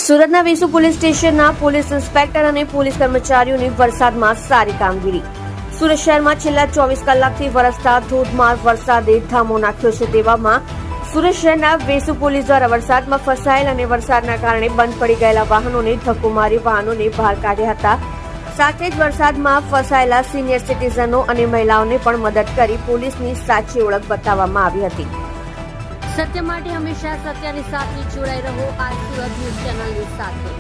સુરતના વેસુ પોલીસ સ્ટેશનના police inspector અને પોલીસ કર્મચારીઓની વરસાદમાં સારી કામગીરી। સુરત શહેરમાં છેલ્લા 24 કલાકથી વરસતા ધોધમાર વરસાદે ધામો નાખ્યો છે। તેવામાં સુરત શહેરના વેસુ પોલીસ દ્વારા વરસાદમાં ફસાયેલ અને વરસાદના કારણે બંધ પડી ગયેલા વાહનોને ધક્કો મારી વાહનોને બહાર કાઢ્યા હતા। સાથે જ વરસાદમાં ફસાયેલા સિનિયર સિટીઝનો અને મહિલાઓને પણ મદદ કરી પોલીસની સાચી ઓળખ બતાવવામાં આવી હતી। સત્ય માટે હંમેશા સત્યની સાથે જોડાઈ રહો। આ સુરત ન્યૂઝ ચેનલની સાથે।